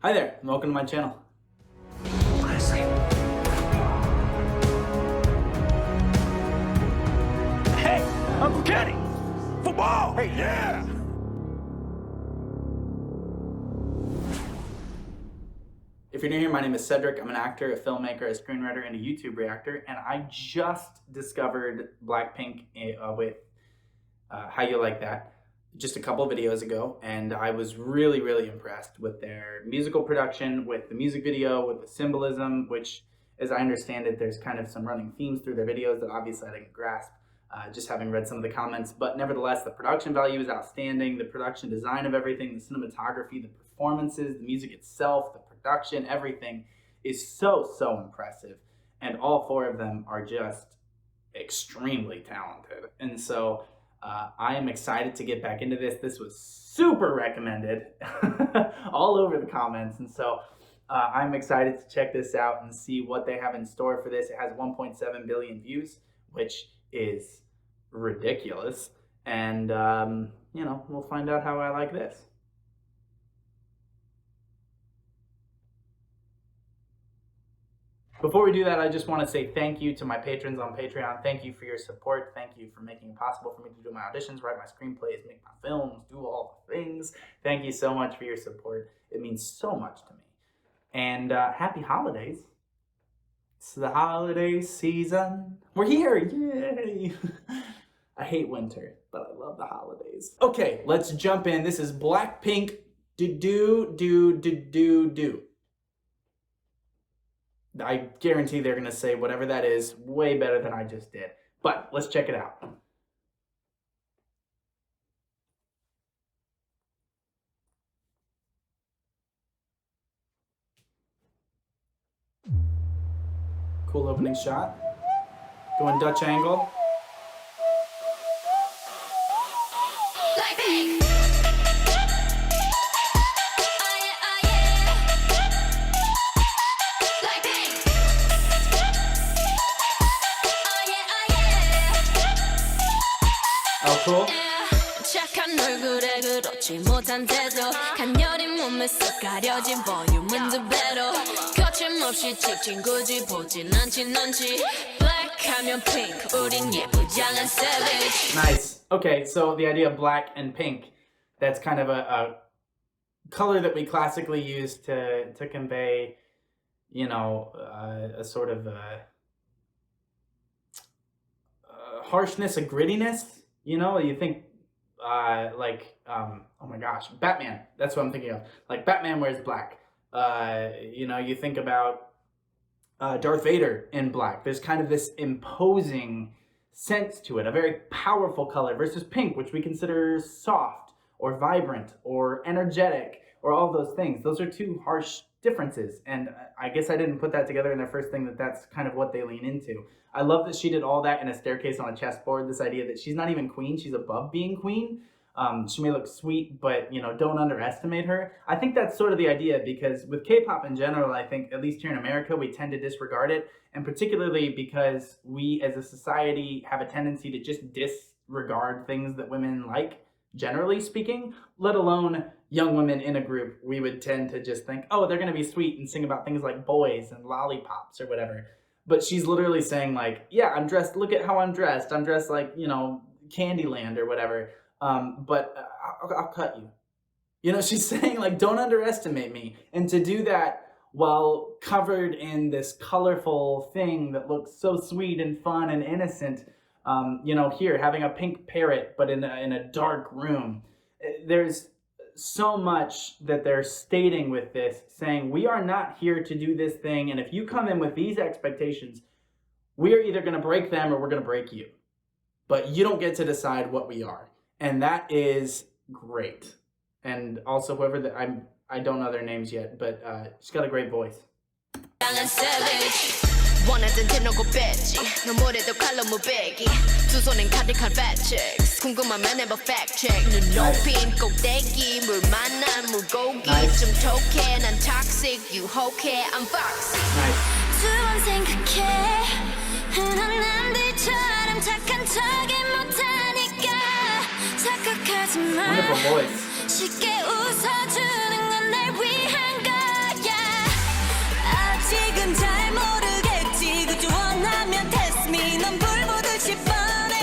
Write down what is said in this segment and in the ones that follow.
Hi there, and welcome to my channel. Hey, Uncle Kenny! Football! Hey, yeah! If you're new here, my name is Cedric. I'm an actor, a filmmaker, a screenwriter, and a YouTube reactor, and I just discovered Blackpink with How You Like That just a couple videos ago, and I was really impressed with their musical production, with the music video, with the symbolism, which, as I understand it, there's kind of some running themes through their videos that obviously I didn't grasp, just having read some of the comments, but nevertheless, the production value is outstanding, the production design of everything, the cinematography, the performances, the music itself, the production, everything is so impressive, and all four of them are just extremely talented, and so I am excited to get back into this. This was super recommended all over the comments, and so I'm excited to check this out and see what they have in store for this. It has 1.7 billion views, which is ridiculous, and you know, we'll find out how I like this. Before we do that, I just want to say thank you to my patrons on Patreon. Thank you for your support. Thank you for making it possible for me to do my auditions, write my screenplays, make my films, do all the things. Thank you so much for your support. It means so much to me. And happy holidays. It's the holiday season. We're here, yay! I hate winter, but I love the holidays. Okay, let's jump in. This is Blackpink, DDU-DU. I guarantee they're going to say whatever that is way better than I just did. But let's check it out. Cool opening shot. Going Dutch angle. Oh, cool. 착한 얼굴에 그렇지 못한 태도 간녀린 몸에 쏙 가려진 볼륨은 두 배로 거침없이 찍힌 굳이 보진 않지 넌지 black하면 pink 우린 예쁘장한 savage. Nice. Okay, so the idea of black and pink, that's kind of a color that we classically use to convey, you know, a sort of harshness, a grittiness. You know, you think like, oh my gosh, Batman. That's what I'm thinking of. Like Batman wears black. You know, you think about Darth Vader in black. There's kind of this imposing sense to it, a very powerful color versus pink, which we consider soft or vibrant or energetic or all those things. Those are two harsh differences, and I guess I didn't put that together in the first thing that's kind of what they lean into. I love that she did all that in a staircase on a chessboard, this idea that she's not even queen, she's above being queen. She may look sweet, but you know, don't underestimate her. I think that's sort of the idea, because with K-pop in general, I think, at least here in America, we tend to disregard it, and particularly because we as a society have a tendency to just disregard things that women like, generally speaking, let alone young women in a group. We would tend to just think, oh, they're gonna be sweet and sing about things like boys and lollipops or whatever. But she's literally saying like, yeah, I'm dressed, look at how I'm dressed. I'm dressed like, you know, Candyland or whatever. But I'll cut you. You know, she's saying like, don't underestimate me. And to do that while covered in this colorful thing that looks so sweet and fun and innocent, you know, here, having a pink parrot, but in a dark room. There's so much that they're stating with this, saying we are not here to do this thing, and if you come in with these expectations, we are either going to break them or we're going to break you, but you don't get to decide what we are. And that is great. And also whoever I don't know their names yet, but she's got a great voice. 원하던 대놓고 뺐지 너 뭐래도 칼로 무배기 두 손엔 카디칼 배치 궁금하면 해봐 fact check 눈 높인 꼭대기 물 만난 물고기 좀 톡해 난 toxic 유혹해 I'm foxy 두 번 생각해 흔한 남들처럼 착한 척이 못하니까 착각하지 마 Wonderful voice. 쉽게 웃어주는 건 날 위한 걸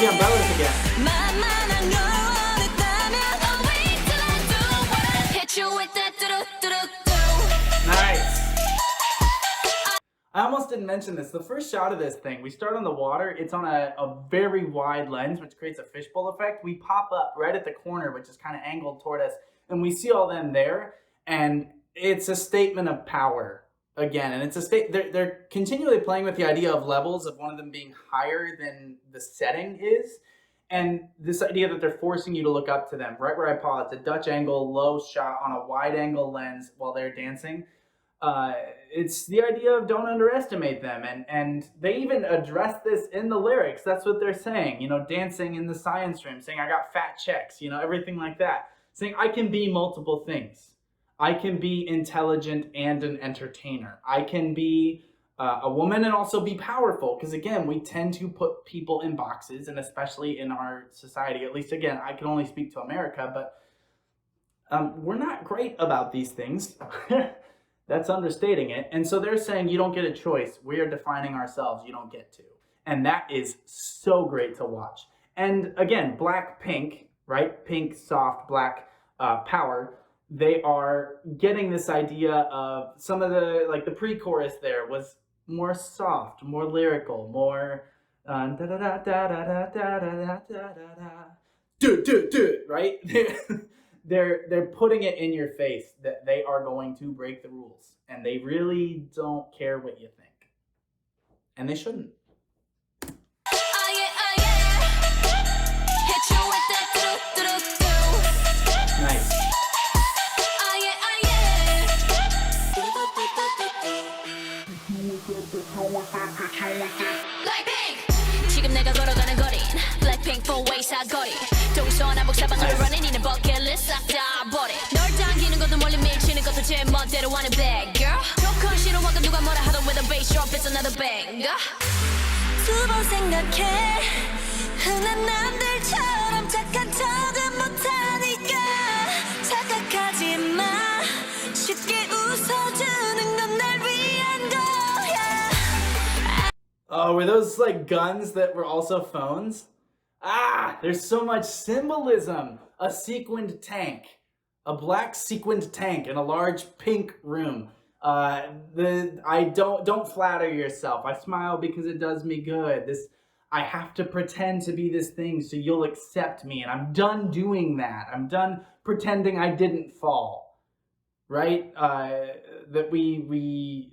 the umbrellas again. Nice. I almost didn't mention this. The first shot of this thing, we start on the water. It's on a very wide lens, which creates a fishbowl effect. We pop up right at the corner, which is kind of angled toward us, and we see all them there. And it's a statement of power again. And it's a they're continually playing with the idea of levels, of one of them being higher than the setting is. And this idea that they're forcing you to look up to them. Right where I paused, a Dutch angle, low shot on a wide angle lens while they're dancing. It's the idea of don't underestimate them. And they even address this in the lyrics. That's what they're saying. You know, dancing in the science room, saying I got fat checks, you know, everything like that. Saying I can be multiple things. I can be intelligent and an entertainer. I can be a woman and also be powerful. Because again, we tend to put people in boxes, and especially in our society, at least again, I can only speak to America, but we're not great about these things. That's understating it. And so they're saying you don't get a choice. We are defining ourselves. You don't get to. And that is so great to watch. And again, Blackpink, right? Pink, soft, black, power. They are getting this idea of some of the, like the pre-chorus there was more soft, more lyrical, more right? They're putting it in your face that they are going to break the rules, and they really don't care what you think, and they shouldn't. Nice. 지금 내가 걸어가는 거린 Blackpink four-way 사거리 동서남북 사방으로 running in a bucket list 싹 다 버려 널 당기는 것도 멀리 밀치는 것도 제 멋대로 하는 bad girl 조금 싫어하고 누가 뭐라 하던 with a bass drop it's another banger 두 번 생각해 흔한 남들처럼 착한 척은 못하니까 착각하지 마 쉽게 웃어주는 건 날 위한 거야. Oh, were those like guns that were also phones? Ah, there's so much symbolism. A sequined tank, a black sequined tank in a large pink room. Don't flatter yourself. I smile because it does me good. I have to pretend to be this thing so you'll accept me, and I'm done doing that. I'm done pretending I didn't fall. Right? That we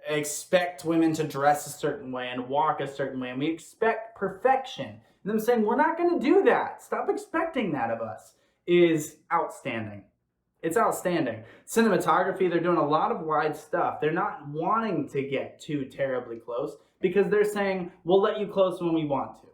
expect women to dress a certain way and walk a certain way, and we expect perfection. And them saying, we're not going to do that. Stop expecting that of us is outstanding. It's outstanding. Cinematography, they're doing a lot of wide stuff. They're not wanting to get too terribly close because they're saying, we'll let you close when we want to.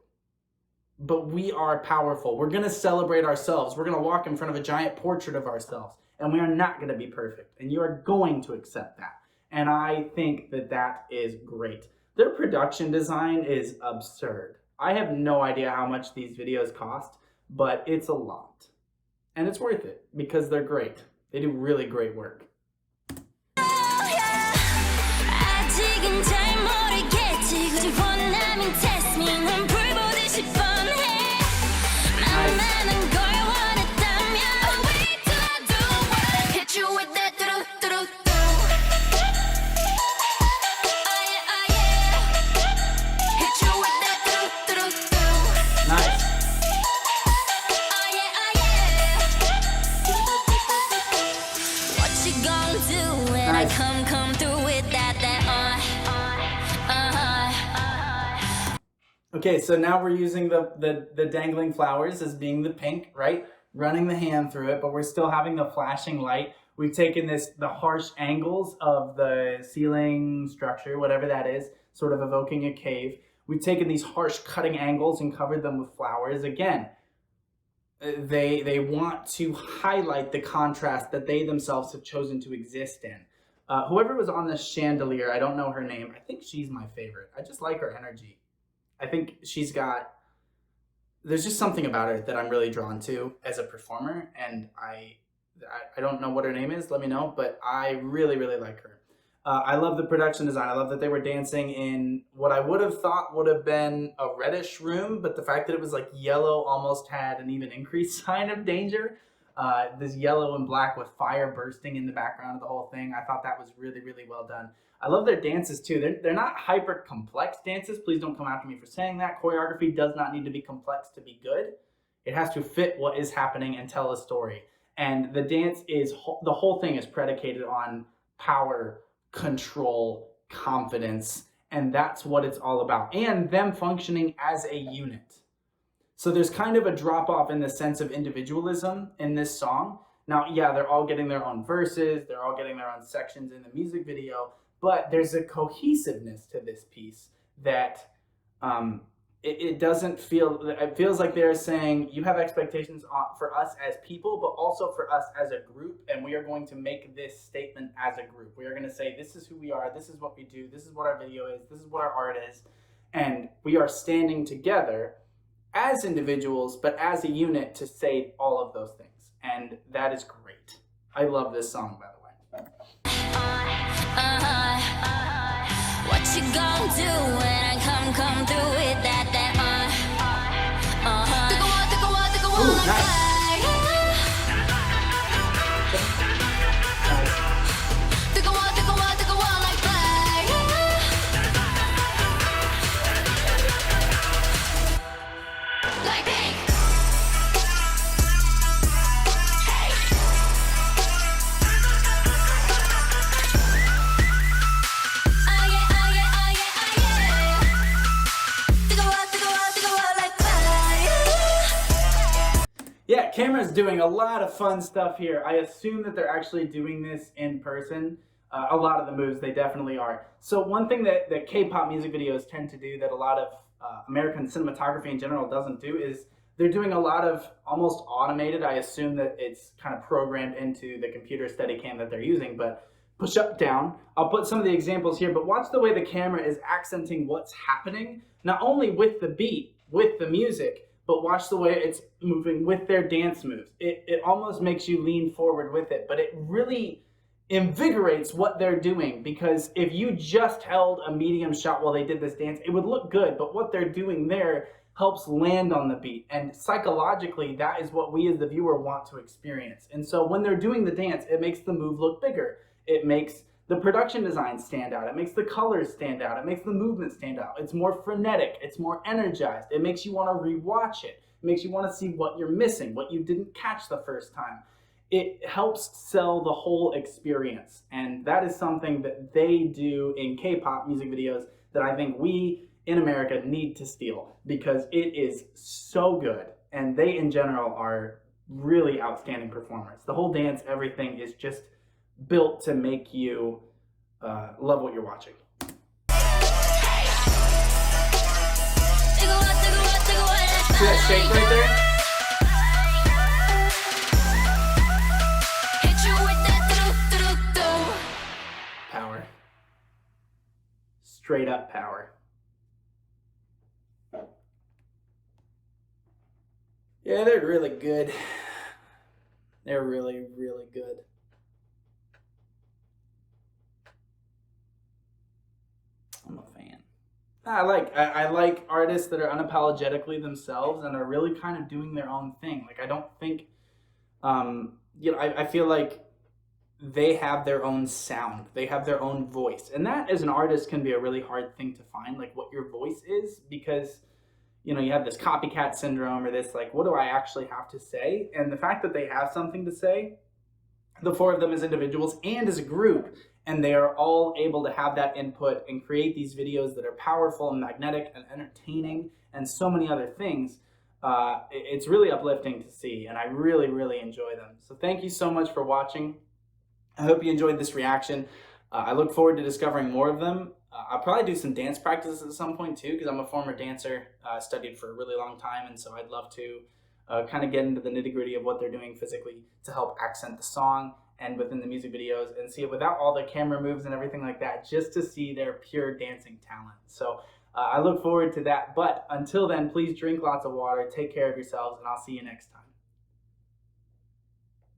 But we are powerful. We're going to celebrate ourselves. We're going to walk in front of a giant portrait of ourselves. And we are not going to be perfect. And you are going to accept that. And I think that that is great. Their production design is absurd. I have no idea how much these videos cost, but it's a lot. And it's worth it because they're great. They do really great work. Okay, so now we're using the dangling flowers as being the pink, right? Running the hand through it, but we're still having the flashing light. We've taken the harsh angles of the ceiling structure, whatever that is, sort of evoking a cave. We've taken these harsh cutting angles and covered them with flowers. Again, they want to highlight the contrast that they themselves have chosen to exist in. Whoever was on the chandelier, I don't know her name. I think she's my favorite. I just like her energy. I think there's just something about her that I'm really drawn to as a performer, and I don't know what her name is, let me know, but I really, really like her. I love the production design. I love that they were dancing in what I would have thought would have been a reddish room, but the fact that it was like yellow almost had an even increased sign of danger. This yellow and black with fire bursting in the background of the whole thing. I thought that was really, really well done. I love their dances too. They're not hyper complex dances. Please don't come after me for saying that. Choreography does not need to be complex to be good. It has to fit what is happening and tell a story. And the dance is, the whole thing is predicated on power, control, confidence, and that's what it's all about. And them functioning as a unit. So there's kind of a drop off in the sense of individualism in this song. Now, yeah, they're all getting their own verses, they're all getting their own sections in the music video, but there's a cohesiveness to this piece that it doesn't feel, it feels like they're saying you have expectations for us as people, but also for us as a group, and we are going to make this statement as a group. We are going to say, this is who we are, this is what we do, this is what our video is, this is what our art is, and we are standing together as individuals, but as a unit to say all of those things, and that is great. I love this song, by the way. What you gonna do when I come through with that Ooh, nice. Yeah, camera's doing a lot of fun stuff here. I assume that they're actually doing this in person. A lot of the moves, they definitely are. So one thing that K-pop music videos tend to do that a lot of American cinematography in general doesn't do is they're doing a lot of almost automated. I assume that it's kind of programmed into the computer Steadicam that they're using, but push up, down. I'll put some of the examples here, but watch the way the camera is accenting what's happening, not only with the beat, with the music, but watch the way it's moving with their dance moves. It almost makes you lean forward with it, but it really invigorates what they're doing, because if you just held a medium shot while they did this dance, it would look good, but what they're doing there helps land on the beat, and psychologically that is what we as the viewer want to experience. And so when they're doing the dance, it makes the move look bigger, it makes the production design stand out, it makes the colors stand out, it makes the movement stand out, it's more frenetic, it's more energized, it makes you want to rewatch it, it makes you want to see what you're missing, what you didn't catch the first time. It helps sell the whole experience, and that is something that they do in K-pop music videos that I think we in America need to steal, because it is so good, and they in general are really outstanding performers. The whole dance, everything is just built to make you love what you're watching. See that shake right there? Power. Straight up power. Yeah, they're really good. They're really, really good. I'm a fan. I like artists that are unapologetically themselves and are really kind of doing their own thing. Like, I don't think, I feel like they have their own sound. They have their own voice. And that, as an artist, can be a really hard thing to find, like what your voice is, because, you have this copycat syndrome or this, like, what do I actually have to say? And the fact that they have something to say, the four of them as individuals and as a group, and they are all able to have that input and create these videos that are powerful and magnetic and entertaining and so many other things. It's really uplifting to see, and I really, really enjoy them. So thank you so much for watching. I hope you enjoyed this reaction. I look forward to discovering more of them. I'll probably do some dance practices at some point too, because I'm a former dancer, studied for a really long time, and so I'd love to kind of get into the nitty-gritty of what they're doing physically to help accent the song and within the music videos, and see it without all the camera moves and everything like that, just to see their pure dancing talent. So I look forward to that, but until then, please drink lots of water, take care of yourselves, and I'll see you next time.